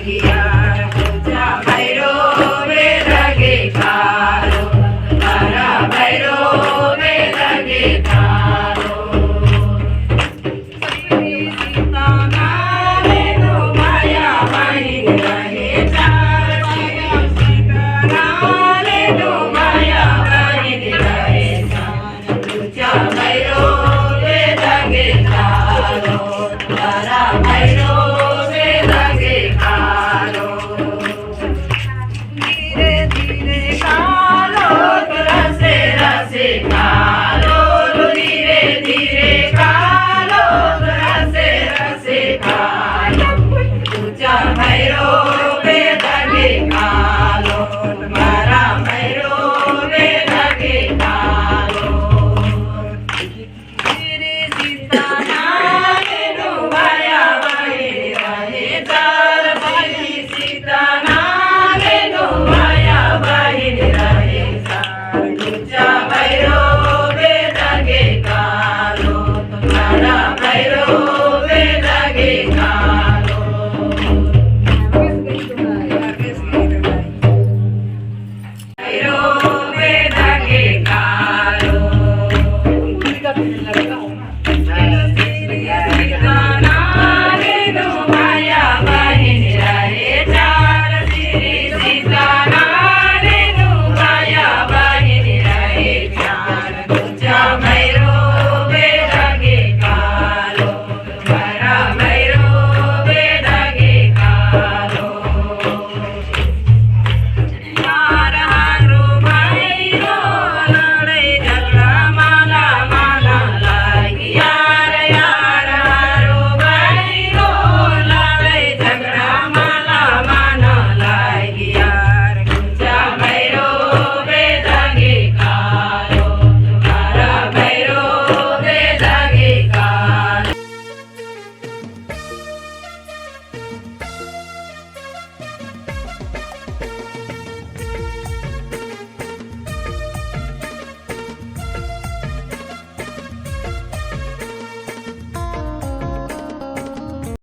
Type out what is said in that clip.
गिया पूजा भैरो में लगे कारो तारा भैरो में लगे कारो सीता नाले दो माया बहिन रहे चार माया सीता नाले दो माया बहिन रहे चार पूजा भैरो में लगे कारो तारा भैरो में लगे कारो धीरे धीरे कालो रसे रसे कालो धीरे धीरे कालो रसे रसे कालो पूजा भैरो में लगे कालो